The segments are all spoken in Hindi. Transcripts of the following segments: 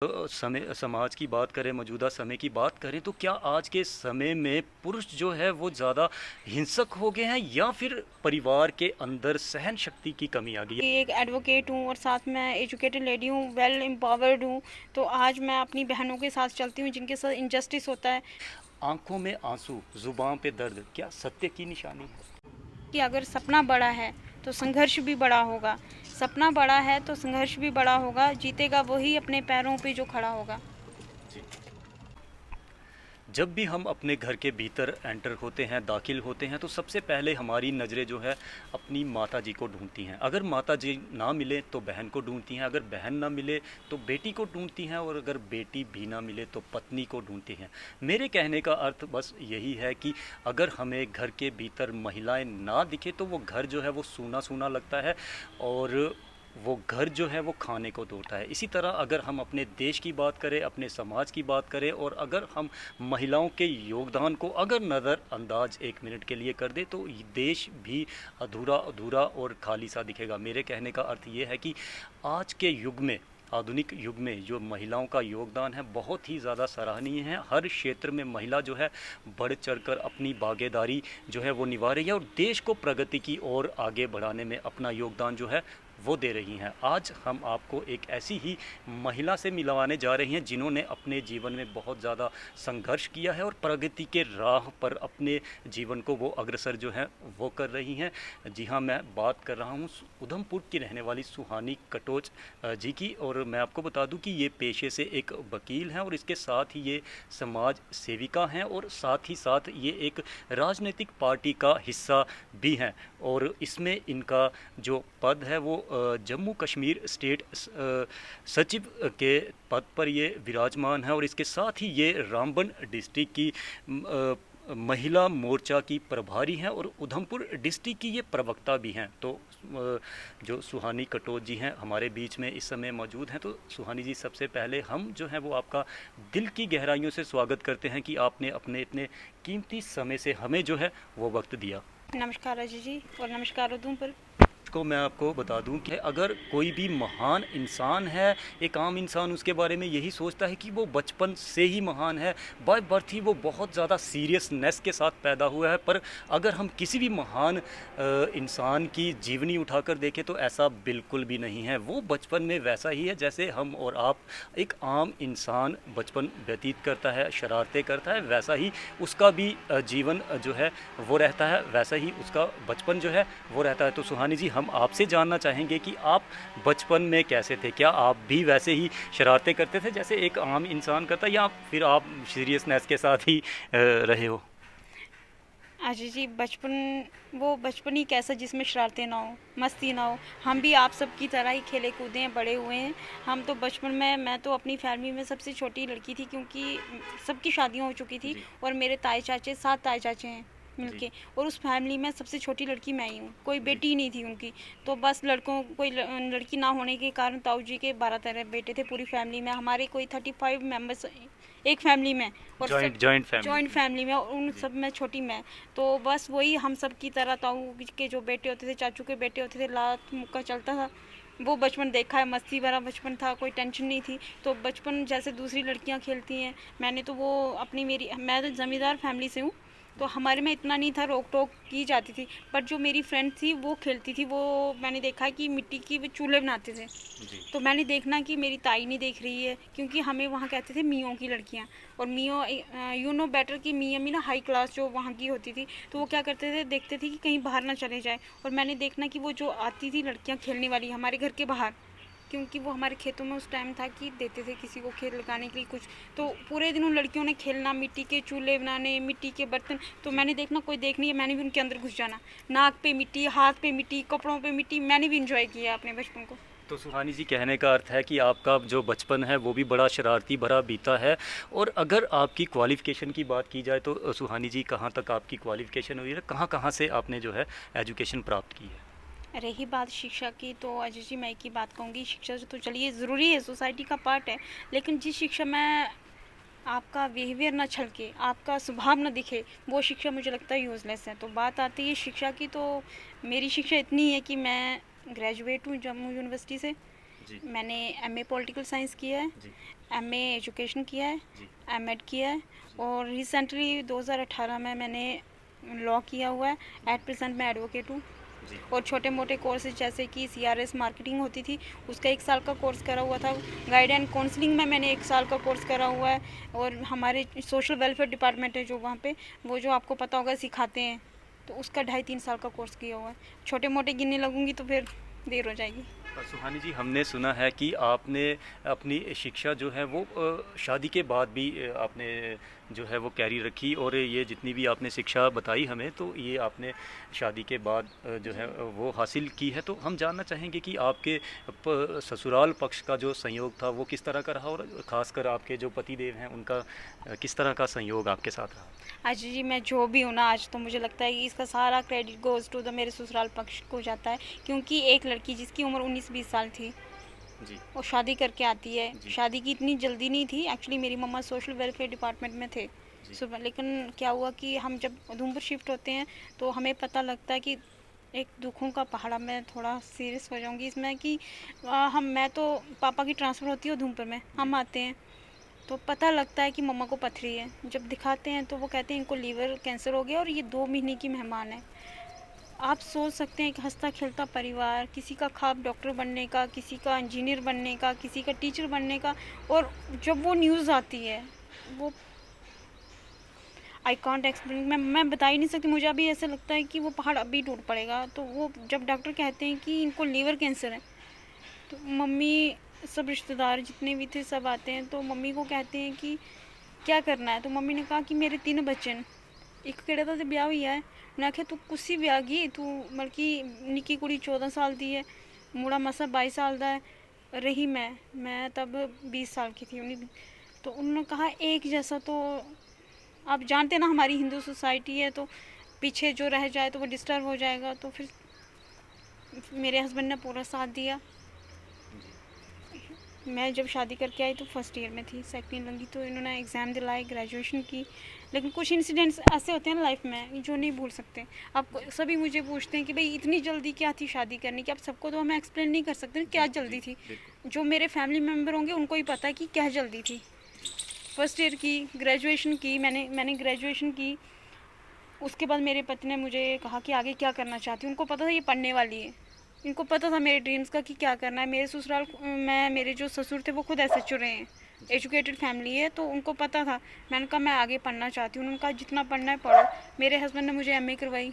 समय समाज की बात करें, मौजूदा समय की बात करें तो क्या आज के समय में पुरुष जो है वो ज़्यादा हिंसक हो गए हैं या फिर परिवार के अंदर सहन शक्ति की कमी आ गई है? कि एक एडवोकेट हूँ और साथ में एजुकेटेड लेडी हूँ, वेल एम्पावर्ड हूँ। तो आज मैं अपनी बहनों के साथ चलती हूँ जिनके साथ इनजस्टिस होता है। आँखों में आँसू, ज़ुबान पे दर्द, क्या सत्य की निशानी है? कि अगर सपना बड़ा है तो संघर्ष भी बड़ा होगा। सपना बड़ा है तो संघर्ष भी बड़ा होगा। जीतेगा वही अपने पैरों पे जो खड़ा होगा। जी। जब भी हम अपने घर के भीतर एंटर होते हैं, दाखिल होते हैं तो सबसे पहले हमारी नज़रें जो है अपनी माता जी को ढूंढती हैं। अगर माता जी ना मिले तो बहन को ढूंढती हैं, अगर बहन ना मिले तो बेटी को ढूंढती हैं और अगर बेटी भी ना मिले तो पत्नी को ढूंढती हैं। मेरे कहने का अर्थ बस यही है कि अगर हमें घर के भीतर महिलाएं ना दिखे तो वो घर जो है वो सूना सूना लगता है और वो घर जो है वो खाने को ढूंढता है। इसी तरह अगर हम अपने देश की बात करें, अपने समाज की बात करें और अगर हम महिलाओं के योगदान को अगर नज़रअंदाज एक मिनट के लिए कर दे तो ये देश भी अधूरा अधूरा और खाली सा दिखेगा। मेरे कहने का अर्थ ये है कि आज के युग में, आधुनिक युग में जो महिलाओं का योगदान है बहुत ही ज़्यादा सराहनीय है। हर क्षेत्र में महिला जो है बढ़ चढ़कर अपनी भागीदारी जो है वो निभा रही है और देश को प्रगति की ओर आगे बढ़ाने में अपना योगदान जो है वो दे रही हैं। आज हम आपको एक ऐसी ही महिला से मिलवाने जा रहे हैं जिन्होंने अपने जीवन में बहुत ज़्यादा संघर्ष किया है और प्रगति के राह पर अपने जीवन को वो अग्रसर जो है वो कर रही हैं। जी हाँ, मैं बात कर रहा हूँ उधमपुर की रहने वाली सुहानी कटोच जी की। और मैं आपको बता दूं कि ये पेशे से एक वकील हैं और इसके साथ ही ये समाज सेविका हैं और साथ ही साथ ये एक राजनीतिक पार्टी का हिस्सा भी हैं। और इसमें इनका जो पद है वो जम्मू कश्मीर स्टेट सचिव के पद पर ये विराजमान है और इसके साथ ही ये रामबन डिस्ट्रिक्ट की महिला मोर्चा की प्रभारी हैं और उधमपुर डिस्ट्रिक्ट की ये प्रवक्ता भी हैं। तो जो सुहानी कटोच जी हैं हमारे बीच में इस समय मौजूद हैं। तो सुहानी जी, सबसे पहले हम जो है वो आपका दिल की गहराइयों से स्वागत करते हैं कि आपने अपने इतने कीमती समय से हमें जो है वो वक्त दिया। नमस्कार अजय जी और नमस्कार उधमपुर। को मैं आपको बता दूं कि अगर कोई भी महान इंसान है, एक आम इंसान उसके बारे में यही सोचता है कि वो बचपन से ही महान है, बाय बर्थ ही वो बहुत ज़्यादा सीरियसनेस के साथ पैदा हुआ है। पर अगर हम किसी भी महान इंसान की जीवनी उठाकर देखें तो ऐसा बिल्कुल भी नहीं है। वो बचपन में वैसा ही है जैसे हम और आप, एक आम इंसान बचपन व्यतीत करता है, शरारतें करता है, वैसा ही उसका भी जीवन जो है वो रहता है, वैसा ही उसका बचपन जो है वो रहता है। तो सुहानी जी, हम आपसे जानना चाहेंगे कि आप बचपन में कैसे थे? क्या आप भी वैसे ही शरारतें करते थे जैसे एक आम इंसान करता, या फिर आप सीरियसनेस के साथ ही रहे हो? अजय जी, बचपन वो बचपन ही कैसा जिसमें शरारतें ना हो, मस्ती ना हो। हम भी आप सब की तरह ही खेले कूदे हैं, बड़े हुए हैं। हम तो बचपन में, मैं तो अपनी फैमिली में सबसे छोटी लड़की थी क्योंकि सबकी शादियां हो चुकी थी। जी। और मेरे ताए चाचे, 7 ताए चाचे हैं जी। मिलके। और उस फैमिली में सबसे छोटी लड़की मैं ही हूँ, कोई जी। बेटी ही नहीं थी उनकी। तो बस लड़कों, कोई लड़की ना होने के कारण ताऊ जी के 12-13 बेटे थे पूरी फैमिली में। हमारे कोई 35 मेंबर्स एक फैमिली में। और सब जॉइंट फैमिली जॉइंट थी। फैमिली में, और उन जी। सब में छोटी मैं। तो बस वही हम सब की तरह ताऊ के जो बेटे होते थे, चाचू के बेटे होते थे, लात मुक्का चलता था। वो बचपन देखा है, मस्ती भरा बचपन था, कोई टेंशन नहीं थी। तो बचपन जैसे दूसरी लड़कियां खेलती हैं, मैंने तो वो अपनी मेरी मैं तो ज़मींदार फैमिली से हूँ। तो हमारे में इतना नहीं था, रोक टोक की जाती थी। पर जो मेरी फ्रेंड थी वो खेलती थी, वो मैंने देखा है कि मिट्टी की वो चूल्हे बनाते थे। जी। तो मैंने देखना कि मेरी ताई नहीं देख रही है, क्योंकि हमें वहाँ कहते थे मियों की लड़कियाँ। और मियों, यू नो बेटर कि मियाँ भी ना हाई क्लास जो वहाँ की होती थी। तो वो क्या करते थे, देखते थे कि कहीं बाहर ना चले जाए। और मैंने देखना कि वो जो आती थी लड़कियाँ खेलने वाली हमारे घर के बाहर, क्योंकि वो हमारे खेतों में उस टाइम था कि देते थे किसी को खेत लगाने के लिए कुछ। तो पूरे दिन उन लड़कियों ने खेलना, मिट्टी के चूल्हे बनाने, मिट्टी के बर्तन। तो जी। मैंने देखना कोई देख नहीं है, मैंने भी उनके अंदर घुस जाना। नाक पे मिट्टी, हाथ पे मिट्टी, कपड़ों पे मिट्टी। मैंने भी इंजॉय किया अपने बचपन को। तो सुहानी जी, कहने का अर्थ है कि आपका जो बचपन है वो भी बड़ा शरारती भरा बीता है। और अगर आपकी क्वालिफ़िकेशन की बात की जाए तो सुहानी जी, कहाँ तक आपकी क्वालिफ़िकेशन हुई है? कहाँ कहाँ से आपने जो है एजुकेशन प्राप्त की है? रही बात शिक्षा की, तो अजय जी मैं एक ही बात कहूँगी, शिक्षा तो चलिए ज़रूरी है, सोसाइटी का पार्ट है। लेकिन जिस शिक्षा में आपका बिहेवियर ना छलके, आपका स्वभाव ना दिखे, वो शिक्षा मुझे लगता है यूज़लेस है। तो बात आती है शिक्षा की, तो मेरी शिक्षा इतनी है कि मैं ग्रेजुएट हूँ जम्मू यूनिवर्सिटी से। जी। मैंने एमए पॉलिटिकल साइंस किया है। जी। एमए एजुकेशन किया है, जी। एमएड किया है, और रिसेंटली 2018 में मैंने लॉ किया हुआ है। एट प्रेजेंट मैं एडवोकेट हूँ। जी। और छोटे मोटे कोर्सेज जैसे कि सीआरएस मार्केटिंग होती थी, उसका 1 साल का कोर्स करा हुआ था। गाइड एंड काउंसलिंग में मैंने 1 साल का कोर्स करा हुआ है। और हमारे सोशल वेलफेयर डिपार्टमेंट है जो वहाँ पे, वो जो आपको पता होगा सिखाते हैं, तो उसका 2.5-3 साल का कोर्स किया हुआ है। छोटे मोटे गिनने लगूंगी तो फिर देर हो जाएगी। सुहानी जी, हमने सुना है कि आपने अपनी शिक्षा जो है वो शादी के बाद भी आपने जो है वो कैरी रखी, और ये जितनी भी आपने शिक्षा बताई हमें, तो ये आपने शादी के बाद जो है वो हासिल की है। तो हम जानना चाहेंगे कि आपके ससुराल पक्ष का जो संयोग था वो किस तरह का रहा, और ख़ासकर आपके जो पति देव हैं उनका किस तरह का संयोग आपके साथ रहा। आज जी मैं जो भी हूँ ना, आज तो मुझे लगता है कि इसका सारा क्रेडिट गोज़ टू द मेरे ससुराल पक्ष को जाता है। क्योंकि एक लड़की जिसकी उम्र 19-20 साल थी, जी। वो शादी करके आती है। जी। शादी की इतनी जल्दी नहीं थी एक्चुअली, मेरी मम्मा सोशल वेलफेयर डिपार्टमेंट में थे जी। सुबह। लेकिन क्या हुआ कि हम जब उधमपुर शिफ्ट होते हैं तो हमें पता लगता है कि एक दुखों का पहाड़ा, मैं थोड़ा सीरियस हो जाऊंगी इसमें कि मैं तो, पापा की ट्रांसफ़र होती है उधमपुर में, जी। हम आते हैं तो पता लगता है कि मम्मा को पथरी है। जब दिखाते हैं तो वो कहते हैं इनको लीवर कैंसर हो गया और ये 2 महीने की मेहमान है। आप सोच सकते हैं कि हंसता खेलता परिवार, किसी का ख्वाब डॉक्टर बनने का, किसी का इंजीनियर बनने का, किसी का टीचर बनने का, और जब वो न्यूज़ आती है, वो आई कॉन्ट एक्सप्लेन, मैं बता ही नहीं सकती। मुझे अभी ऐसा लगता है कि वो पहाड़ अभी टूट पड़ेगा। तो वो जब डॉक्टर कहते हैं कि इनको लीवर कैंसर है, तो मम्मी, सब रिश्तेदार जितने भी थे सब आते हैं, तो मम्मी को कहते हैं कि क्या करना है। तो मम्मी ने कहा कि मेरे 3 बच्चे हैं, एक केड़ा तो ब्याह हुई है। उन्हें आख्या तू कुसी ब्याह गई, तू मतलब कि निक्की कुड़ी 14 साल दी है, मुड़ा मसा 22 साल का है, रही मैं तब 20 साल की थी। उन्हें तो उन्होंने कहा एक जैसा, तो आप जानते ना हमारी हिंदू सोसाइटी है, तो पीछे जो रह जाए तो वो डिस्टर्ब हो जाएगा। तो फिर मेरे हस्बैंड ने पूरा साथ दिया। जी। मैं जब शादी करके आई तो फर्स्ट ईयर में थी, सेकंड ईयर लगी, तो इन्होंने एग्ज़ाम दिलाए, ग्रेजुएशन की। लेकिन कुछ इंसिडेंट्स ऐसे होते हैं ना लाइफ में जो नहीं भूल सकते। आप जी। सभी मुझे पूछते हैं कि भाई इतनी जल्दी क्या थी शादी करने की। आप सबको तो हमें एक्सप्लेन नहीं कर सकते क्या जी। जल्दी जी। थी। बिल्कुल। जो मेरे फैमिली मेम्बर होंगे उनको ही पता है कि क्या जल्दी थी। जी। फर्स्ट ईयर की, ग्रेजुएशन की, मैंने ग्रेजुएशन की। उसके बाद मेरे पति ने मुझे कहा कि आगे क्या करना चाहती हूँ। उनको पता था ये पढ़ने वाली है, इनको पता था मेरे ड्रीम्स का कि क्या करना है। मेरे ससुराल मैं, मेरे जो ससुर थे वो खुद एसएचओ रहे हैं, जी। एजुकेटेड फैमिली है, तो उनको पता था। मैंने कहा मैं आगे पढ़ना चाहती हूँ। उन्होंने कहा जितना पढ़ना है पढ़ो। मेरे हस्बैंड ने मुझे एमए करवाई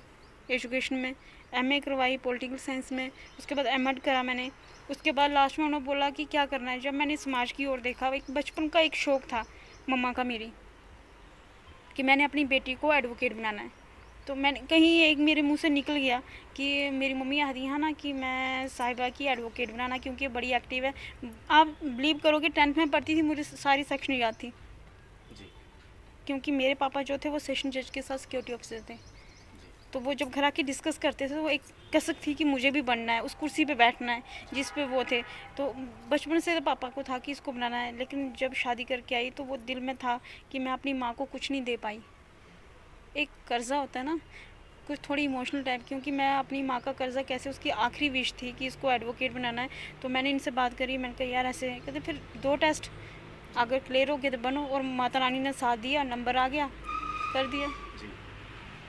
एजुकेशन में, एमए करवाई पॉलिटिकल साइंस में, उसके बाद एमएड करा मैंने। उसके बाद लास्ट में उन्होंने बोला कि क्या करना है। जब मैंने समाज की ओर देखा, एक बचपन का एक शौक़ था मम्मा का मेरी, कि मैंने अपनी बेटी को एडवोकेट बनाना है। तो मैंने कहीं एक मेरे मुंह से निकल गया कि मेरी मम्मी आती है ना कि मैं साहिबा की एडवोकेट बनाना, क्योंकि बड़ी एक्टिव है। आप बिलीव करोगे 10th में पढ़ती थी, मुझे सारी सेक्शन याद थी, जी। क्योंकि मेरे पापा जो थे वो सेशन जज के साथ सिक्योरिटी ऑफिसर थे। जी। तो वो जब घर आके डिस्कस करते थे तो वो एक कसक थी कि मुझे भी बनना है, उस कुर्सी पे बैठना है जिस पे वो थे। तो बचपन से तो पापा को था कि इसको बनाना है। लेकिन जब शादी करके आई तो वो दिल में था कि मैं अपनी माँ को कुछ नहीं दे पाई। एक कर्जा होता है ना, कुछ थोड़ी इमोशनल टाइप, क्योंकि मैं अपनी माँ का कर्जा कैसे, उसकी आखिरी विश थी कि इसको एडवोकेट बनाना है। तो मैंने इनसे बात करी, मैंने कहा यार ऐसे, कहते फिर 2 टेस्ट जी। अगर क्लियर हो गए तो बनो। और माता रानी ने साथ दिया, नंबर आ गया, कर दिया। जी।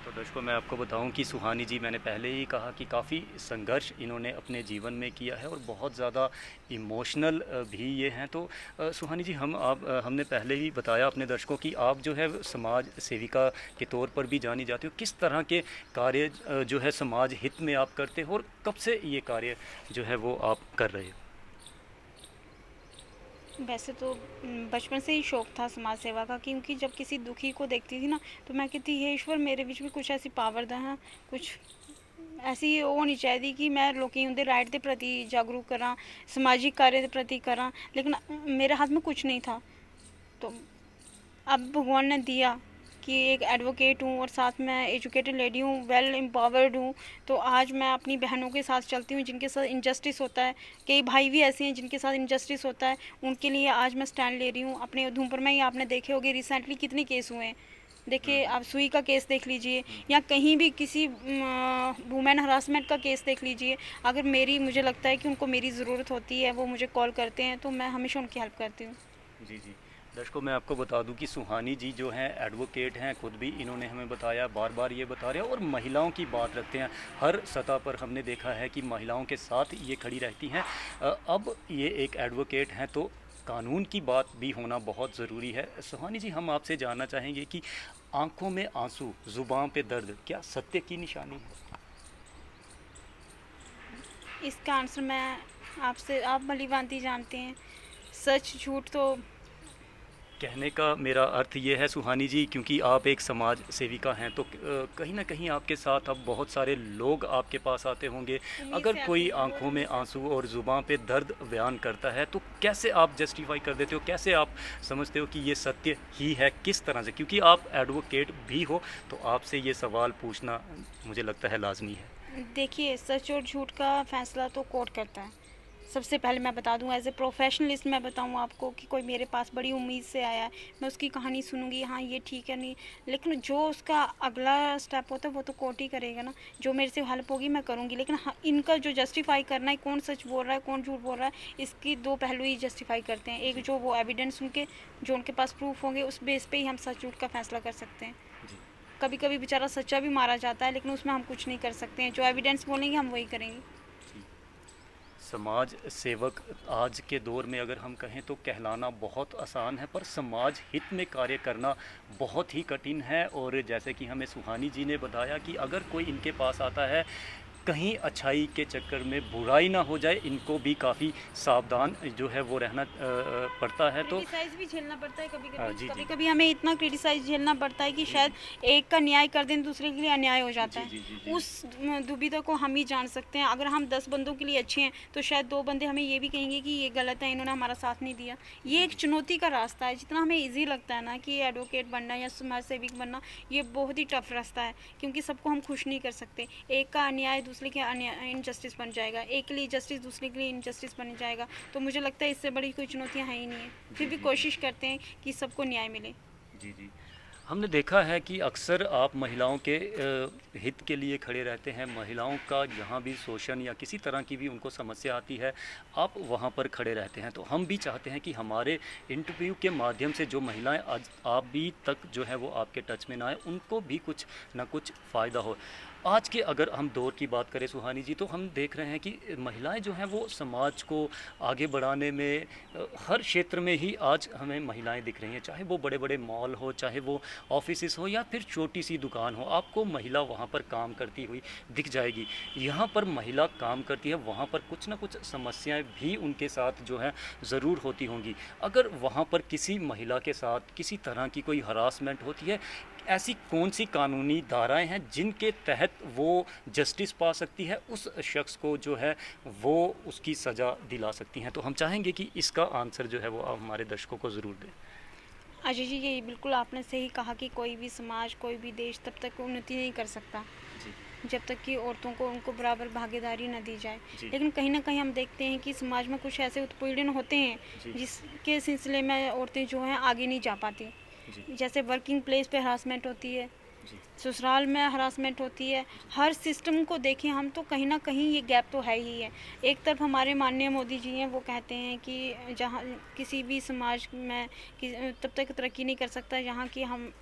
तो दर्शकों, मैं आपको बताऊं कि सुहानी जी, मैंने पहले ही कहा कि काफ़ी संघर्ष इन्होंने अपने जीवन में किया है और बहुत ज़्यादा इमोशनल भी ये हैं। तो सुहानी जी, हमने पहले ही बताया अपने दर्शकों कि आप जो है समाज सेविका के तौर पर भी जानी जाती हो। किस तरह के कार्य जो है समाज हित में आप करते हो, और कब से ये कार्य जो है वो आप कर रहे हो? वैसे तो बचपन से ही शौक था समाज सेवा का, क्योंकि जब किसी दुखी को देखती थी ना तो मैं कहती हे ईश्वर मेरे बीच भी कुछ ऐसी पावर दा, कुछ ऐसी होनी चाहिए कि मैं लोकें उनके राइट के प्रति जागरूक करा, समाजिक कार्य के प्रति करा। लेकिन मेरे हाथ में कुछ नहीं था। तो अब भगवान ने दिया कि एक एडवोकेट हूँ और साथ में एजुकेटेड लेडी हूँ, वेल एम्पावर्ड हूँ। तो आज मैं अपनी बहनों के साथ चलती हूँ जिनके साथ इनजस्टिस होता है। कई भाई भी ऐसे हैं जिनके साथ इनजस्टिस होता है, उनके लिए आज मैं स्टैंड ले रही हूँ। अपने उधमपुर में ही आपने देखे होंगे रिसेंटली कितने केस हुए हैं। देखिए, आप सुई का केस देख लीजिए, या कहीं भी किसी वुमेन हरासमेंट का केस देख लीजिए। अगर मुझे लगता है कि उनको मेरी ज़रूरत होती है, वो मुझे कॉल करते हैं, तो मैं हमेशा उनकी हेल्प करती हूँ। जी, जी। दर्शकों, मैं आपको बता दूँ कि सुहानी जी जो हैं एडवोकेट हैं, खुद भी इन्होंने हमें बताया, बार-बार ये बता रहे हैं और महिलाओं की बात रखते हैं। हर सतह पर हमने देखा है कि महिलाओं के साथ ये खड़ी रहती हैं। अब ये एक एडवोकेट हैं तो कानून की बात भी होना बहुत ज़रूरी है। सुहानी जी, हम आपसे जानना चाहेंगे कि आँखों में आँसू, ज़ुबान पे दर्द, क्या सत्य की निशानी है? इसका आंसर मैं आपसे आप भली-भाँति जानते हैं। सच झूठ तो कहने का मेरा अर्थ ये है सुहानी जी, क्योंकि आप एक समाज सेविका हैं तो कहीं न कहीं आपके साथ अब बहुत सारे लोग आपके पास आते होंगे। उम्मीद अगर से आते कोई हैं, बहुत आँखों में उम्मीद से आते आँसू और ज़ुबान पे दर्द बयान करता है तो कैसे आप जस्टिफ़ाई कर देते हो? कैसे आप समझते हो कि ये सत्य ही है? किस तरह से? क्योंकि आप एडवोकेट भी हो तो आपसे ये सवाल पूछना मुझे लगता है लाज़मी है। हैं। देखिए, सच और झूठ का फ़ैसला तो कोर्ट करता है। सबसे पहले मैं बता दूँ एज़ ए प्रोफ़ेशनलिस्ट मैं बताऊँ आपको कि कोई मेरे पास बड़ी उम्मीद से आया है, मैं उसकी कहानी सुनूँगी, हाँ, ये ठीक है, नहीं लेकिन जो उसका अगला स्टेप होता है वो तो कोर्ट ही करेगा ना। जो मेरे से हेल्प होगी मैं करूँगी, लेकिन हाँ, इनका जो जस्टिफ़ाई करना है कौन सच बोल रहा है, कौन झूठ बोल रहा है, इसकी 2 पहलू ही जस्टिफ़ाई करते हैं। एक जी, जो वो एविडेंस उनके जो उनके पास प्रूफ़ होंगे उस बेस पे ही हम सच झूठ का फ़ैसला कर सकते हैं। जी, कभी-कभी बेचारा सच्चा भी मारा जाता है लेकिन उसमें हम कुछ नहीं कर सकते हैं। जो एविडेंस बोलेंगे हम वही करेंगे। जी। समाज सेवक आज के दौर में अगर हम कहें तो कहलाना बहुत आसान है, पर समाज हित में कार्य करना बहुत ही कठिन है। और जैसे कि हमें सुहानी जी ने बताया कि अगर कोई इनके पास आता है, कहीं अच्छाई के चक्कर में बुराई ना हो जाए, इनको भी काफ़ी सावधान जो है वो रहना पड़ता है। तो क्रिटिसाइज़ भी झेलना पड़ता है हाँ, कभी-कभी। जी, जी। कभी-कभी हमें इतना क्रिटिसाइज़ झेलना पड़ता है कि जी, शायद जी। एक का न्याय कर दें, दूसरे के लिए अन्याय हो जाता जी, है। जी, जी, जी। उस दुविधा को हम ही जान सकते हैं। अगर हम 10 बंदों के लिए अच्छे हैं, तो शायद 2 बंदे हमें ये भी कहेंगे कि ये गलत है, इन्होंने हमारा साथ नहीं दिया। ये जी, एक जी। चुनौती का रास्ता है। जितना हमें ईज़ी लगता है ना कि एडवोकेट बनना या समाज सेविक बनना, ये बहुत ही टफ़ रास्ता है, क्योंकि सबको हम खुश नहीं कर सकते। एक का अन्याय दूसरे के इनजस्टिस बन जाएगा, एक के लिए जस्टिस दूसरे के लिए इनजस्टिस बन जाएगा। तो मुझे लगता है इससे बड़ी कोई चुनौतियाँ हैं ही नहीं है। फिर जी, भी जी, जी। कोशिश करते हैं कि सबको न्याय मिले। जी, जी। हमने देखा है कि अक्सर आप महिलाओं के हित के लिए खड़े रहते हैं। महिलाओं का जहाँ भी शोषण या किसी तरह की भी उनको समस्या आती है, आप वहाँ पर खड़े रहते हैं। तो हम भी चाहते हैं कि हमारे इंटरव्यू के माध्यम से जो महिलाएँ आज आप भी तक जो है वो आपके टच में ना आए, उनको भी कुछ ना कुछ फ़ायदा हो। आज के अगर हम दौर की बात करें सुहानी जी, तो हम देख रहे हैं कि महिलाएँ जो हैं वो समाज को आगे बढ़ाने में हर क्षेत्र में ही आज हमें महिलाएँ दिख रही हैं। चाहे वो बड़े-बड़े मॉल हो, चाहे वो ऑफिसेस हो या फिर छोटी सी दुकान हो, आपको महिला वहाँ पर काम करती हुई दिख जाएगी। यहाँ पर महिला काम करती है, वहाँ पर कुछ ना कुछ समस्याएं भी उनके साथ जो है ज़रूर होती होंगी। अगर वहाँ पर किसी महिला के साथ किसी तरह की कोई हरासमेंट होती है, ऐसी कौन सी कानूनी धाराएं हैं जिनके तहत वो जस्टिस पा सकती है, उस शख्स को जो है वो उसकी सज़ा दिला सकती हैं? तो हम चाहेंगे कि इसका आंसर जो है वो आप हमारे दर्शकों को ज़रूर दें। अजय जी, ये बिल्कुल आपने सही कहा कि कोई भी समाज, कोई भी देश तब तक उन्नति नहीं कर सकता, जी, जब तक कि औरतों को उनको बराबर भागीदारी ना दी जाए। जी, लेकिन कहीं न कहीं हम देखते हैं कि समाज में कुछ ऐसे उत्पीड़न होते हैं, जी, जिसके सिलसिले में औरतें जो हैं आगे नहीं जा पाती। जी, जैसे वर्किंग प्लेस पे हरासमेंट होती है, जी, ससुराल में हरासमेंट होती है। जी, हर सिस्टम को देखें हम तो कहीं न कहीं ये गैप तो है ही है। एक तरफ हमारे माननीय मोदी जी हैं, वो कहते हैं कि जहाँ किसी भी समाज में तब तक तरक्की नहीं कर सकता जहाँ की हम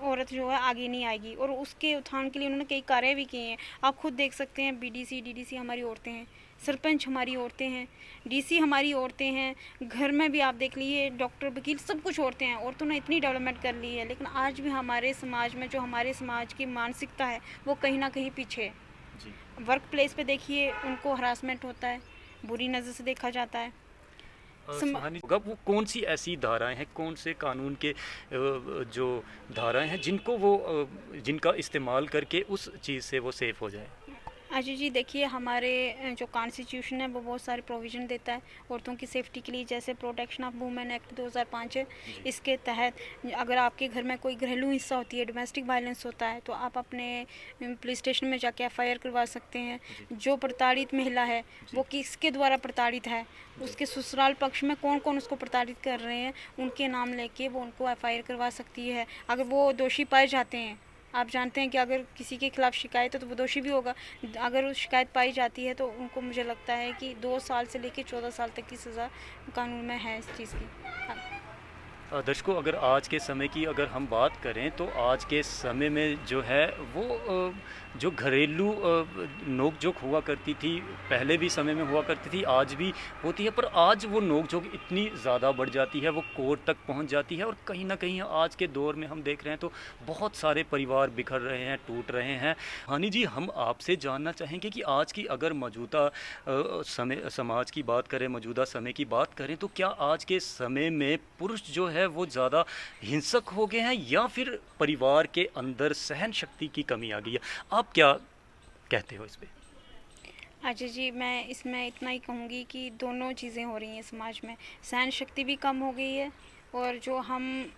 औरत जो है आगे नहीं आएगी, और उसके उत्थान के लिए उन्होंने कई कार्य भी किए हैं। आप खुद देख सकते हैं, बीडीसी, डीडीसी हमारी औरतें हैं, सरपंच हमारी औरतें हैं, डीसी हमारी औरतें हैं, घर में भी आप देख लीजिए डॉक्टर, वकील, सब कुछ औरतें हैं। औरतों ने इतनी डेवलपमेंट कर ली है, लेकिन आज भी हमारे समाज में जो हमारे समाज की मानसिकता है वो कहीं न कहीं पीछे है। जी। वर्क प्लेस पे देखिए उनको हरासमेंट होता है, बुरी नज़र से देखा जाता है। सम सुहानी होगा वो कौन सी ऐसी धाराएं हैं, कौन से कानून के जो धाराएं हैं जिनको वो जिनका इस्तेमाल करके उस चीज़ से वो सेफ हो जाए? अजय जी, देखिए हमारे जो कॉन्स्टिट्यूशन है वो बहुत सारे प्रोविज़न देता है औरतों की सेफ्टी के लिए। जैसे प्रोटेक्शन ऑफ वुमेन एक्ट 2005 है। जी, इसके तहत अगर आपके घर में कोई घरेलू हिस्सा होती है, डोमेस्टिक वायलेंस होता है, तो आप अपने पुलिस स्टेशन में जाके एफआईआर करवा सकते हैं। जी, जो प्रताड़ित महिला है वो जी, किसके द्वारा प्रताड़ित है, जी, उसके ससुराल पक्ष में कौन कौन उसको प्रताड़ित कर रहे हैं, उनके नाम लेके वो उनको एफआईआर करवा सकती है। अगर वो दोषी पाए जाते हैं, आप जानते हैं कि अगर किसी के खिलाफ शिकायत है तो वो दोषी भी होगा। अगर वो शिकायत पाई जाती है तो उनको, मुझे लगता है कि 2 साल से लेके 14 साल तक की सज़ा कानून में है इस चीज़ की। हाँ। दर्शकों, अगर आज के समय की अगर हम बात करें तो आज के समय में जो है वो जो घरेलू नोक-झोंक हुआ करती थी, पहले भी समय में हुआ करती थी, आज भी होती है, पर आज वो नोक-झोंक इतनी ज़्यादा बढ़ जाती है, वो कोर्ट तक पहुंच जाती है और कहीं न कहीं आज के दौर में हम देख रहे हैं तो बहुत सारे परिवार बिखर रहे हैं, टूट रहे हैं। हानि जी, हम आपसे जानना चाहेंगे कि आज की अगर मौजूदा समय समाज की बात करें, मौजूदा समय की बात करें, तो क्या आज के समय में पुरुष जो है वो ज़्यादा हिंसक हो गए हैं या फिर परिवार के अंदर सहन शक्ति की कमी आ गई है? आप क्या कहते हो इस पे? अच्छा जी, मैं इसमें इतना ही कहूँगी कि दोनों चीज़ें हो रही हैं समाज में। सहन शक्ति भी कम हो गई है और जो हम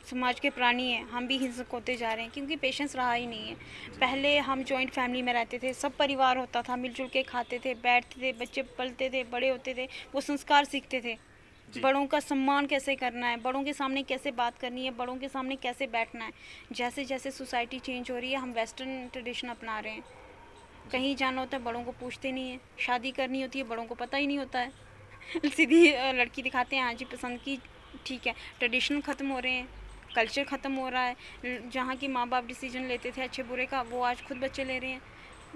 समाज के प्राणी हैं, हम भी हिंसक होते जा रहे हैं क्योंकि पेशेंस रहा ही नहीं है। पहले हम जॉइंट फैमिली में रहते थे, सब परिवार होता था, मिलजुल के खाते थे, बैठते थे, बच्चे पलते थे, बड़े होते थे, वो संस्कार सीखते थे। जी। बड़ों का सम्मान कैसे करना है, बड़ों के सामने कैसे बात करनी है, बड़ों के सामने कैसे बैठना है। जैसे जैसे सोसाइटी चेंज हो रही है, हम वेस्टर्न ट्रेडिशन अपना रहे हैं। कहीं जाना होता है, बड़ों को पूछते नहीं है। शादी करनी होती है, बड़ों को पता ही नहीं होता है। सीधी लड़की दिखाते हैं, हाँ जी पसंद की, ठीक है। ट्रेडिशन ख़त्म हो रहे हैं, कल्चर ख़त्म हो रहा है। जहाँ की माँ बाप डिसीजन लेते थे अच्छे बुरे का, वो आज खुद बच्चे ले रहे हैं।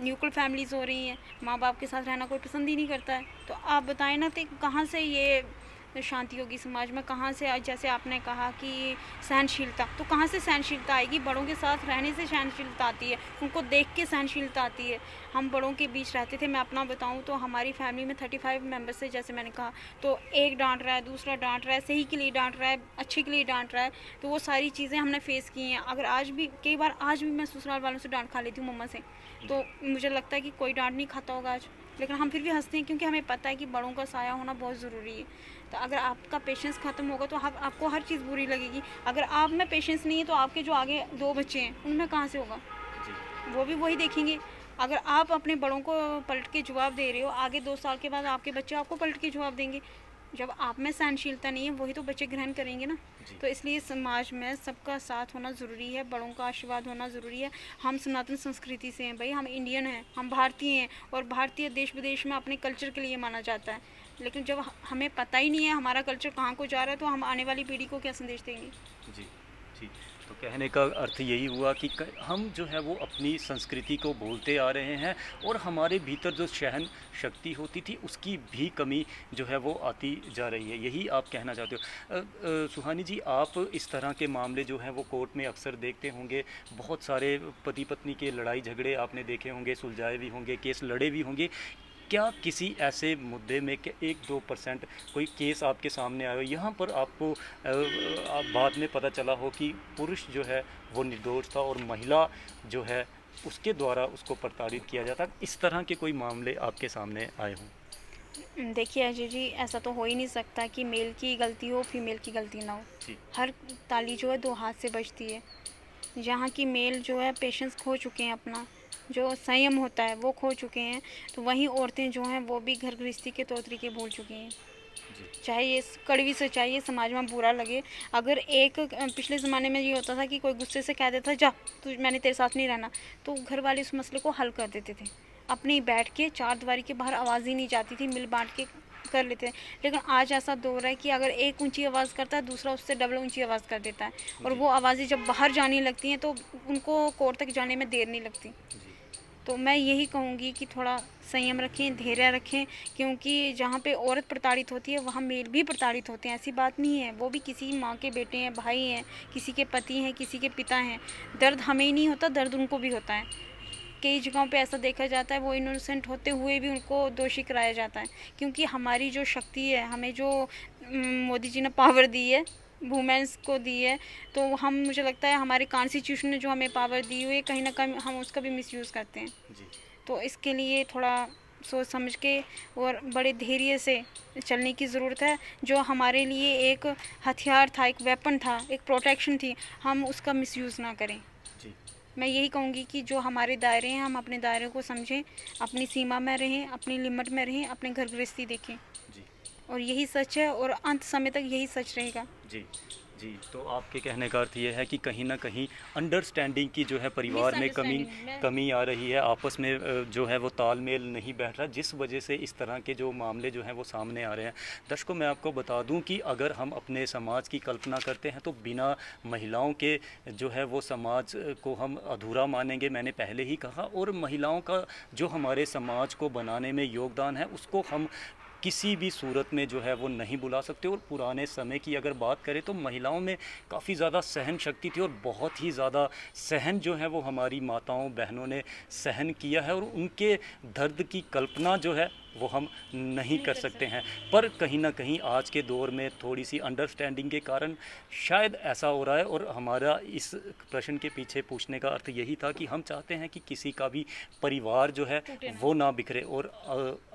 न्यूक्लियर फैमिलीज़ हो रही हैं, माँ बाप के साथ रहना कोई पसंद ही नहीं करता है। तो आप बताएं ना, तो कहाँ से ये शांति होगी समाज में? कहाँ से, जैसे आपने कहा कि सहनशीलता, तो कहाँ से सहनशीलता आएगी? बड़ों के साथ रहने से सहनशीलता आती है, उनको देख के सहनशीलता आती है। हम बड़ों के बीच रहते थे, मैं अपना बताऊं तो हमारी फैमिली में 35 मेंबर्स से, जैसे मैंने कहा, तो एक डांट रहा है, दूसरा डांट रहा है, सही के लिए डांट रहा है, अच्छे के लिए डांट रहा है। तो वो सारी चीज़ें हमने फेस की हैं। अगर आज भी, कई बार आज भी मैं ससुराल वालों से डांट खा लेती हूँ, मम्मा से, तो मुझे लगता है कि कोई डांट नहीं खाता होगा आज, लेकिन हम फिर भी हंसते हैं क्योंकि हमें पता है कि बड़ों का साया होना बहुत ज़रूरी है। तो अगर आपका पेशेंस ख़त्म होगा तो आपको हर चीज़ बुरी लगेगी। अगर आप में पेशेंस नहीं है तो आपके जो आगे 2 बच्चे हैं, उनमें कहाँ से होगा? जी। वो भी वही देखेंगे। अगर आप अपने बड़ों को पलट के जवाब दे रहे हो, आगे 2 साल के बाद आपके बच्चे आपको पलट के जवाब देंगे। जब आप में सहनशीलता नहीं है, वही तो बच्चे ग्रहण करेंगे ना। जी। तो इसलिए समाज में सबका साथ होना ज़रूरी है, बड़ों का आशीर्वाद होना ज़रूरी है। हम सनातन संस्कृति से हैं भाई, हम इंडियन हैं, हम भारतीय हैं, और भारतीय देश विदेश में अपने कल्चर के लिए माना जाता है। लेकिन जब हमें पता ही नहीं है हमारा कल्चर कहाँ को जा रहा है, तो हम आने वाली पीढ़ी को क्या संदेश देंगे? जी। जी। तो कहने का अर्थ यही हुआ कि हम जो है वो अपनी संस्कृति को भूलते आ रहे हैं और हमारे भीतर जो सहन शक्ति होती थी उसकी भी कमी जो है वो आती जा रही है, यही आप कहना चाहते हो? सुहानी जी, आप इस तरह के मामले जो हैं वो कोर्ट में अक्सर देखते होंगे, बहुत सारे पति पत्नी के लड़ाई झगड़े आपने देखे होंगे, सुलझाए भी होंगे, केस लड़े भी होंगे। क्या किसी ऐसे मुद्दे में कि 1-2% कोई केस आपके सामने आया हो, यहाँ पर आपको आप बाद में पता चला हो कि पुरुष जो है वो निर्दोष था और महिला जो है उसके द्वारा उसको प्रताड़ित किया जाता, इस तरह के कोई मामले आपके सामने आए हों? देखिए अजय जी, ऐसा तो हो ही नहीं सकता कि मेल की गलती हो, फीमेल की गलती ना हो। जी। हर ताली जो है 2 हाथ से बजती है। जहाँ की मेल जो है पेशेंस खो चुके हैं अपना, जो संयम होता है वो खो चुके हैं, तो वहीं औरतें जो हैं वो भी घर गृहस्थी के तौर तरीके भूल चुकी हैं। जी। चाहे ये कड़वी सच्चाई है, समाज में बुरा लगे। अगर एक पिछले ज़माने में ये होता था कि कोई गुस्से से कह देता जा तू, मैंने तेरे साथ नहीं रहना, तो घर वाले उस मसले को हल कर देते थे। अपनी बैठ के चारदीवारी के बाहर आवाज़ ही नहीं जाती थी, मिल बांट के कर लेते हैं। लेकिन आज ऐसा दौर है कि अगर एक ऊंची आवाज़ करता है, दूसरा उससे डबल ऊंची आवाज़ कर देता है, और जी। वो आवाज़ें जब बाहर जाने लगती हैं तो उनको कोर्ट तक जाने में देर नहीं लगती। जी। तो मैं यही कहूँगी कि थोड़ा संयम रखें, धैर्य रखें, क्योंकि जहाँ पे औरत प्रताड़ित होती है वहाँ मेल भी प्रताड़ित होते हैं, ऐसी बात नहीं है। वो भी किसी माँ के बेटे हैं, भाई हैं, किसी के पति हैं, किसी के पिता हैं। दर्द हमें ही नहीं होता, दर्द उनको भी होता है। कई जगहों पे ऐसा देखा जाता है, वो इनोसेंट होते हुए भी उनको दोषी कराया जाता है, क्योंकि हमारी जो शक्ति है, हमें जो मोदी जी ने पावर दी है, वुमेन्स को दी है, तो हम, मुझे लगता है हमारे कॉन्स्टिट्यूशन ने जो हमें पावर दी हुई है, कहीं ना कहीं हम उसका भी मिसयूज़ करते हैं। जी। तो इसके लिए थोड़ा सोच समझ के और बड़े धैर्य से चलने की ज़रूरत है। जो हमारे लिए एक हथियार था, एक वेपन था, एक प्रोटेक्शन थी, हम उसका मिसयूज़ ना करें। जी। मैं यही कहूँगी कि जो हमारे दायरे हैं, हम अपने दायरे को समझें, अपनी सीमा में रहें, अपनी लिमिट में रहें, अपने घर गृहस्थी देखें। जी। और यही सच है और अंत समय तक यही सच रहेगा। जी, जी। तो आपके कहने का अर्थ ये है कि कहीं न कहीं अंडरस्टैंडिंग की जो है परिवार में मिसअंडरस्टैंडिंग मैं कमी आ रही है, आपस में जो है वो तालमेल नहीं बैठ रहा, जिस वजह से इस तरह के जो मामले जो हैं वो सामने आ रहे हैं। दर्शकों, मैं आपको बता दूं कि अगर हम अपने समाज की कल्पना करते हैं तो बिना महिलाओं के जो है वो समाज को हम अधूरा मानेंगे, मैंने पहले ही कहा। और महिलाओं का जो हमारे समाज को बनाने में योगदान है उसको हम किसी भी सूरत में जो है वो नहीं बुला सकते। और पुराने समय की अगर बात करें तो महिलाओं में काफ़ी ज़्यादा सहन शक्ति थी और बहुत ही ज़्यादा सहन जो है वो हमारी माताओं बहनों ने सहन किया है, और उनके दर्द की कल्पना जो है वो हम नहीं नहीं कर कर सकते हैं। सकते। पर कहीं ना कहीं आज के दौर में थोड़ी सी अंडरस्टैंडिंग के कारण शायद ऐसा हो रहा है। और हमारा इस प्रश्न के पीछे पूछने का अर्थ यही था कि हम चाहते हैं कि किसी का भी परिवार जो है टूटे ना। वो ना बिखरे। और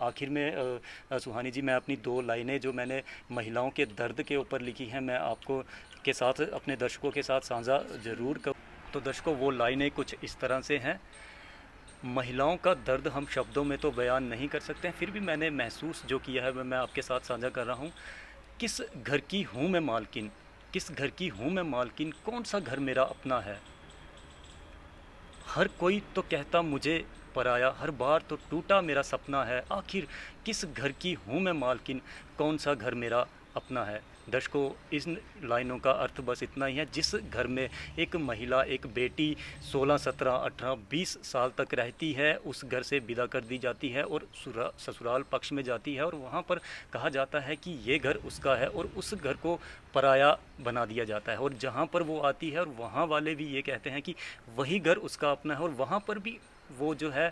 आखिर में सुहानी जी, मैं अपनी 2 लाइनें जो मैंने महिलाओं के दर्द के ऊपर लिखी हैं मैं आपको के साथ अपने दर्शकों के साथ साझा ज़रूर करूँ। तो दर्शकों, वो लाइनें कुछ इस तरह से हैं। महिलाओं का दर्द हम शब्दों में तो बयान नहीं कर सकते हैं, फिर भी मैंने महसूस जो किया है मैं आपके साथ साझा कर रहा हूँ। किस घर की हूँ मैं मालकिन, किस घर की हूँ मैं मालकिन, कौन सा घर मेरा अपना है। हर कोई तो कहता मुझे पराया, हर बार तो टूटा मेरा सपना है। आखिर किस घर की हूँ मैं मालकिन, कौन सा घर मेरा अपना है। दर्शकों, इन लाइनों का अर्थ बस इतना ही है। जिस घर में एक महिला, एक बेटी 16, 17, 18, 20 साल तक रहती है, उस घर से विदा कर दी जाती है और ससुराल पक्ष में जाती है, और वहाँ पर कहा जाता है कि ये घर उसका है, और उस घर को पराया बना दिया जाता है। और जहाँ पर वो आती है और वहाँ वाले भी ये कहते हैं कि वही घर उसका अपना है, और वहाँ पर भी वो जो है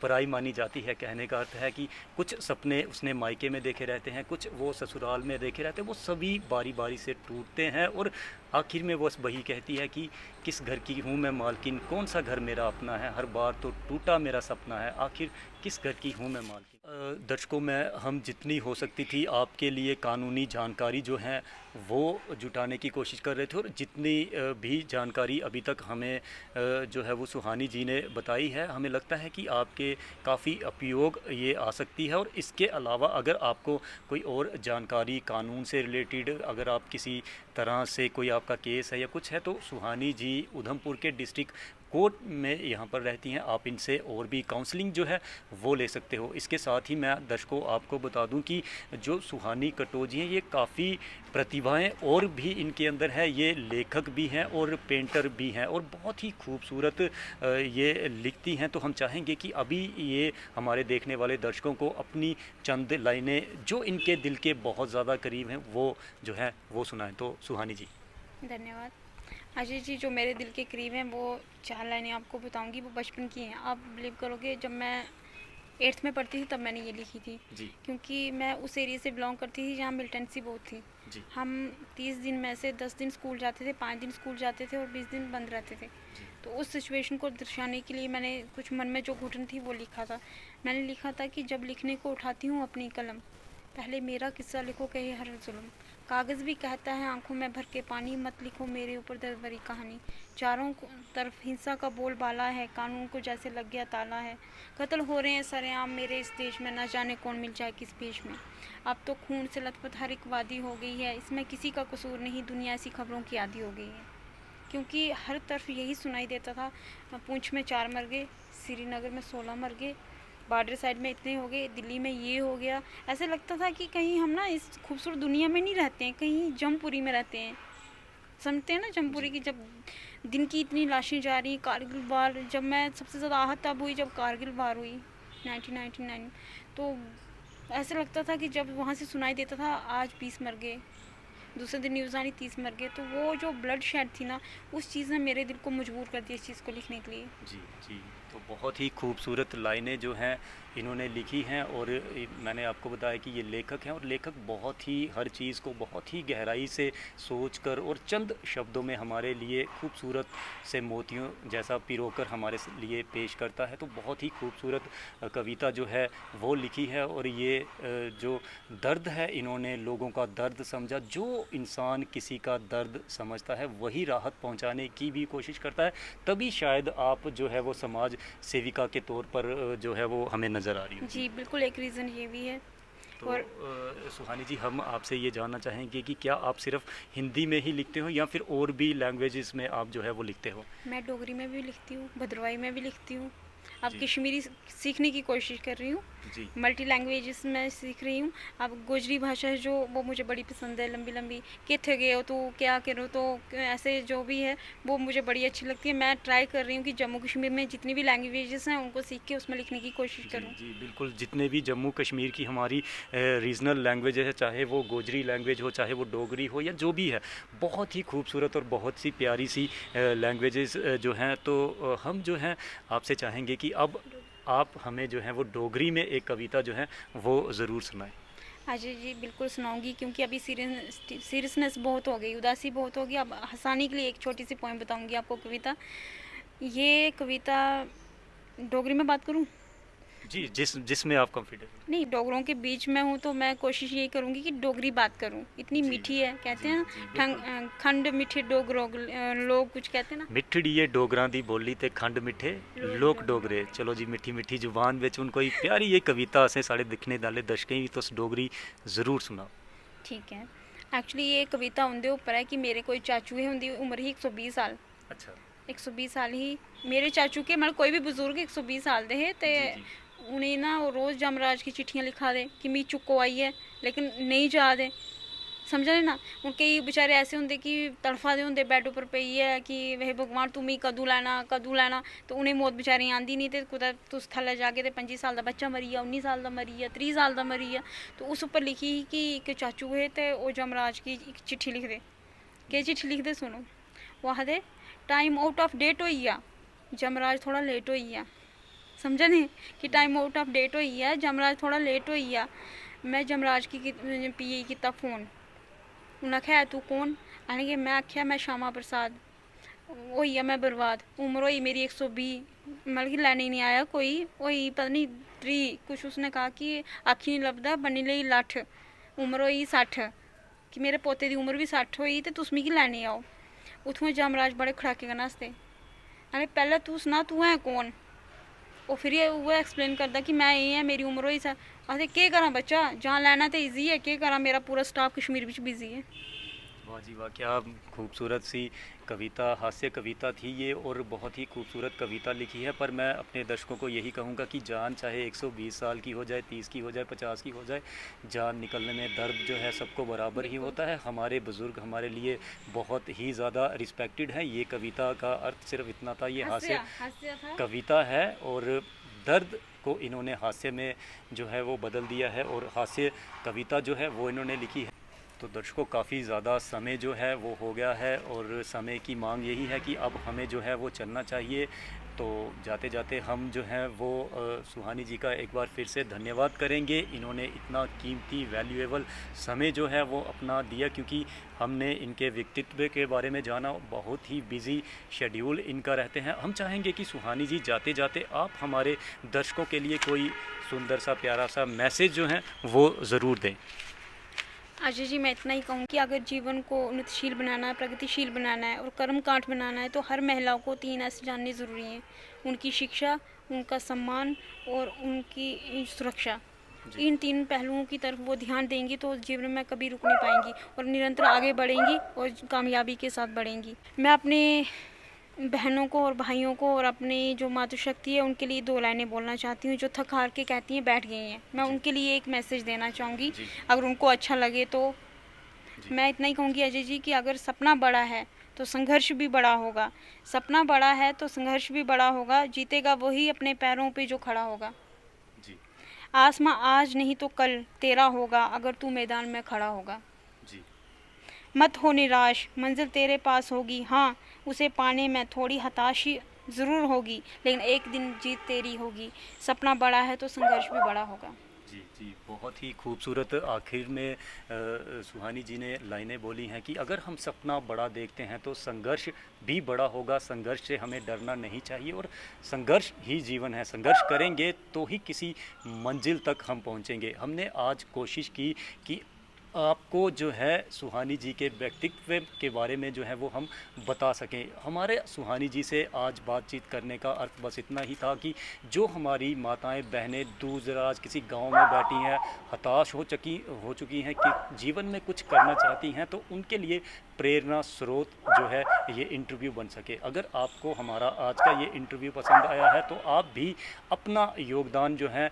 पराई मानी जाती है। कहने का अर्थ है कि कुछ सपने उसने मायके में देखे रहते हैं, कुछ वो ससुराल में देखे रहते हैं, वो सभी बारी बारी से टूटते हैं। और आखिर में वो वही कहती है कि किस घर की हूँ मैं मालकिन, कौन सा घर मेरा अपना है, हर बार तो टूटा मेरा सपना है। आखिर किस घर की हूँ मैं मालकिन। दर्शकों, मैं हम जितनी हो सकती थी आपके लिए कानूनी जानकारी जो है वो जुटाने की कोशिश कर रहे थे, और जितनी भी जानकारी अभी तक हमें जो है वो सुहानी जी ने बताई है, हमें लगता है कि आपके काफ़ी उपयोग ये आ सकती है। और इसके अलावा अगर आपको कोई और जानकारी कानून से रिलेटेड, अगर आप किसी तरह से कोई आपका केस है या कुछ है, तो सुहानी जी उधमपुर के डिस्ट्रिक्ट कोर्ट में यहाँ पर रहती हैं। आप इनसे और भी काउंसलिंग जो है वो ले सकते हो। इसके साथ ही मैं दर्शकों आपको बता दूं कि जो सुहानी कटोजी हैं ये काफ़ी प्रतिभाएं और भी इनके अंदर है। ये लेखक भी हैं और पेंटर भी हैं, और बहुत ही खूबसूरत ये लिखती हैं। तो हम चाहेंगे कि अभी ये हमारे देखने वाले दर्शकों को अपनी चंद लाइनें जो इनके दिल के बहुत ज़्यादा करीब हैं वो जो है वो सुनाएं। तो सुहानी जी। धन्यवाद। अजय जी, जो मेरे दिल के करीब हैं वो 4 लाइनें आपको बताऊंगी, वो बचपन की हैं। आप बिलीव करोगे, जब मैं 8th में पढ़ती थी तब मैंने ये लिखी थी, जी। क्योंकि मैं उस एरिया से बिलोंग करती थी जहाँ मिलिटेंसी बहुत थी। जी। हम 30 दिन में से 10 दिन स्कूल जाते थे, 5 दिन स्कूल जाते थे और 20 दिन बंद रहते थे। जी। तो उस सिचुएशन को दर्शाने के लिए मैंने कुछ मन में जो घुटन थी वो लिखा था। मैंने लिखा था कि जब लिखने को उठाती हूँ अपनी कलम, पहले मेरा किस्सा लिखो कहे हर जुल्म। कागज़ भी कहता है आंखों में भर के पानी, मत लिखो मेरे ऊपर दर्द भरी कहानी। चारों तरफ हिंसा का बोलबाला है, कानून को जैसे लग गया ताला है। कत्ल हो रहे हैं सरेआम मेरे इस देश में, न जाने कौन मिल जाए किस पेश में। अब तो खून से लथपथ हर एक वादी हो गई है, इसमें किसी का कसूर नहीं, दुनिया ऐसी खबरों की आदी हो गई है। क्योंकि हर तरफ यही सुनाई देता था, पुंछ में 4 मर गए, श्रीनगर में 16 मर गए, बॉर्डर साइड में इतने हो गए, दिल्ली में ये हो गया। ऐसे लगता था कि कहीं हम ना इस खूबसूरत दुनिया में नहीं रहते हैं, कहीं जमपुरी में रहते हैं। समझते हैं ना जमपुरी की, जब दिन की इतनी लाशें जा रही। कारगिल वार, जब मैं सबसे ज़्यादा आहत तब हुई जब कारगिल वार हुई 1999। तो ऐसे लगता था कि जब वहाँ से सुनाई देता था आज 20 मर गए, दूसरे दिन न्यूज़ आनी 30 मर गए, तो वो जो ब्लड शेड थी ना, उस चीज़ ने मेरे दिल को मजबूर कर दिया इस चीज़ को लिखने के लिए। जी। जी। तो बहुत ही खूबसूरत लाइनें जो हैं इन्होंने लिखी हैं। और मैंने आपको बताया कि ये लेखक हैं, और लेखक बहुत ही हर चीज़ को बहुत ही गहराई से सोचकर और चंद शब्दों में हमारे लिए खूबसूरत से मोतियों जैसा पिरोकर हमारे लिए पेश करता है। तो बहुत ही खूबसूरत कविता जो है वो लिखी है। और ये जो दर्द है, इन्होंने लोगों का दर्द समझा। जो इंसान किसी का दर्द समझता है वही राहत पहुंचाने की भी कोशिश करता है। तभी शायद आप जो है वो समाज सेविका के तौर पर जो है वो हमें नज़र आ रही हो। जी। जी बिल्कुल, एक रीज़न ये भी है। तो और सुहानी जी, हम आपसे ये जानना चाहेंगे कि क्या आप सिर्फ हिंदी में ही लिखते हो या फिर और भी लैंग्वेजेस में आप जो है वो लिखते हो? मैं डोगरी में भी लिखती हूँ, भद्रवाही में भी लिखती हूँ। अब जी कश्मीरी सीखने की कोशिश कर रही हूँ। जी मल्टी लैंग्वेजेस में सीख रही हूँ। अब गोजरी भाषा है जो, वो मुझे बड़ी पसंद है, लंबी लंबी। किथे गए हो तो क्या करो तो, ऐसे जो भी है वो मुझे बड़ी अच्छी लगती है। मैं ट्राई कर रही हूँ कि जम्मू कश्मीर में जितनी भी लैंग्वेजेस हैं उनको सीख के उसमें लिखने की कोशिश जी करूँ। जी, बिल्कुल। जितने भी जम्मू कश्मीर की हमारी रीजनल लैंग्वेज है, चाहे वो गोजरी लैंग्वेज हो, चाहे वो डोगरी हो, या जो भी है, बहुत ही खूबसूरत और बहुत सी प्यारी सी लैंग्वेजेस जो हैं। तो हम जो हैं आपसे चाहेंगे कि अब आप हमें जो है वो डोगरी में एक कविता जो है वो ज़रूर सुनाएं। अजय जी बिल्कुल सुनाऊंगी, क्योंकि अभी सीरियसनेस बहुत हो गई, उदासी बहुत हो गई। अब हंसाने के लिए एक छोटी सी पोएम बताऊंगी आपको, कविता। ये कविता डोगरी में बात करूं? जी, जिसमें आप कंफर्टेबल। नहीं, डोगरों के बीच में हूँ तो मैं कोशिश यही करूंगी कि डोगरी बात करूं। इतनी जी मीठी है, कहते जी हैं जी, ना, बिल्कुल। खंड मीठे डोगरों लोग कुछ कहते हैं ना। मिठड़ी डोगरां दी बोली ते खंड मिठे लोग लोक डोगरे। डोगरे। चलो जी, मिठी मिठी जुबान बिच हून कोई प्यारी ये कविता असें साढ़े दिक्खने आह्ले दर्शकें गी तुस डोगरी ज़रूर सुनाओ। ठीक है। एक्चुअली ये कविता उंदे उप्पर है कि मेरे कोई चाचू है, उनकी उम्र ही 120 साल। अच्छा। 120 साल ही मेरे चाचू के, मतलब कोई भी बुजुर्ग 120 साल दे है ते जी जी उन्हें ना वो रोज़ जमराज की चिट्ठियाँ लिखा दे कि मी चुक्को आई है, लेकिन नहीं जा दे। समझा ना? हूँ कई बेचारे ऐसे होंगे कि तड़फा दे होंगे बैड उपर पेइयै कि वह भगवान तू मी कदूं लैना, तो उन्हें मौत बेचारी आंदी नहीं, तो कुदै तुस थल्लै जागे तो 25 साल का बच्चा मरी गया, 19 साल का मरी गया, 30 साल का मरी गया। तो उस उपर लिखी ही कि एक चाचू है तो वो जमराज की एक चिट्ठी लिखदे। केह् चिट्ठी लिखदे सुनो। वो आखदे टाइम आउट ऑफ डेट होई गया, जमराज थोड़ा लेट होई गया। समझा नहीं कि टाइम आउट ऑफ डेट होई गया, जमराज थोड़ा लेट होई गया। मैं जमराज की पीए कीता फोन। उन्हें आख्या तू कौन? आने कि मैं आख्या मैं श्यामा प्रसाद। होई गया मैं बर्बाद, उम्र होई मेरी 120, मतलब कि लैने नहीं आया कोई, होई पता नहीं 3 कुछ। उसने कहा कि आखी नहीं लभदा बनी लेई लट्ठ, उम्र होई 60, कि मेरे पोते की उम्र भी 60 होई ते तुस मिगी लैने आओ। उत्थुआं जमराज बड़े खड़ाके कन्नै हसदे। अरे पहले तू सना तू है कौन? वो फिर उ'ऐ एक्सप्लेन करदा कि मैं एह् ऐ, मेरी उम्र होई आखदे केह् करां बच्चा, जान लैना ते ईजी है, केह् करां मेरा पूरा स्टाफ कश्मीर बिच बिजी है। वाह जी वाह, क्या खूबसूरत सी कविता, हास्य कविता थी ये, और बहुत ही खूबसूरत कविता लिखी है। पर मैं अपने दर्शकों को यही कहूँगा कि जान चाहे 120 साल की हो जाए, 30 की हो जाए, 50 की हो जाए, जान निकलने में दर्द जो है सबको बराबर ही होता है। हमारे बुज़ुर्ग हमारे लिए बहुत ही ज़्यादा रिस्पेक्टेड हैं। ये कविता का अर्थ सिर्फ इतना था, ये हास्य हास्य था। कविता है, और दर्द को इन्होंने हास्य में जो है वो बदल दिया है, और हास्य कविता जो है वो इन्होंने लिखी है। तो दर्शकों, काफ़ी ज़्यादा समय जो है वो हो गया है, और समय की मांग यही है कि अब हमें जो है वो चलना चाहिए। तो जाते जाते हम जो है वो सुहानी जी का एक बार फिर से धन्यवाद करेंगे। इन्होंने इतना कीमती वैल्यूएबल समय जो है वो अपना दिया, क्योंकि हमने इनके व्यक्तित्व के बारे में जाना। बहुत ही बिज़ी शेड्यूल इनका रहते हैं। हम चाहेंगे कि सुहानी जी जाते जाते आप हमारे दर्शकों के लिए कोई सुंदर सा प्यारा सा मैसेज जो है वो ज़रूर दें। अजय जी मैं इतना ही कहूँ कि अगर जीवन को उन्नतिशील बनाना है, प्रगतिशील बनाना है और कर्मकांड बनाना है, तो हर महिलाओं को 3 ऐसे जानने ज़रूरी हैं। उनकी शिक्षा, उनका सम्मान और उनकी सुरक्षा। जी इन 3 पहलुओं की तरफ वो ध्यान देंगी तो जीवन में कभी रुक नहीं पाएंगी और निरंतर आगे बढ़ेंगी और कामयाबी के साथ बढ़ेंगी। मैं अपने बहनों को और भाइयों को और अपनी जो मातृशक्ति है उनके लिए 2 लाइनें बोलना चाहती हूँ, जो थक हार के कहती हैं बैठ गई हैं। मैं जी उनके लिए एक मैसेज देना चाहूँगी, जी अगर उनको अच्छा लगे तो। जी मैं इतना ही कहूँगी अजय जी कि अगर सपना बड़ा है तो संघर्ष भी बड़ा होगा। सपना बड़ा है तो संघर्ष भी बड़ा होगा, जीतेगा वही अपने पैरों पे जो खड़ा होगा। जी आसमां आज नहीं तो कल तेरा होगा, अगर तू मैदान में खड़ा होगा। जी मत हो निराश, मंजिल तेरे पास होगी, हाँ उसे पाने में थोड़ी हताशी ज़रूर होगी, लेकिन एक दिन जीत तेरी होगी। सपना बड़ा है तो संघर्ष भी बड़ा होगा। जी जी, बहुत ही खूबसूरत आखिर में सुहानी जी ने लाइनें बोली हैं कि अगर हम सपना बड़ा देखते हैं तो संघर्ष भी बड़ा होगा। संघर्ष से हमें डरना नहीं चाहिए, और संघर्ष ही जीवन है। संघर्ष करेंगे तो ही किसी मंजिल तक हम पहुंचेंगे। हमने आज कोशिश की कि आपको जो है सुहानी जी के व्यक्तित्व के बारे में जो है वो हम बता सकें। हमारे सुहानी जी से आज बातचीत करने का अर्थ बस इतना ही था कि जो हमारी माताएं बहनें दूर दराज किसी गांव में बैठी हैं, हताश हो चुकी हैं कि जीवन में कुछ करना चाहती हैं, तो उनके लिए प्रेरणा स्रोत जो है ये इंटरव्यू बन सके। अगर आपको हमारा आज का ये इंटरव्यू पसंद आया है तो आप भी अपना योगदान जो है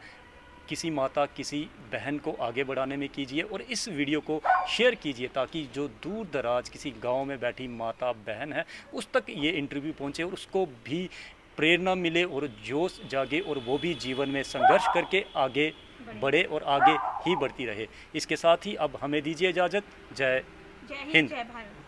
किसी माता किसी बहन को आगे बढ़ाने में कीजिए और इस वीडियो को शेयर कीजिए, ताकि जो दूर दराज किसी गांव में बैठी माता बहन है उस तक ये इंटरव्यू पहुंचे और उसको भी प्रेरणा मिले और जोश जागे और वो भी जीवन में संघर्ष करके आगे बढ़े और आगे ही बढ़ती रहे। इसके साथ ही अब हमें दीजिए इजाज़त। जय जय हिंद, हिंद। जय भारत।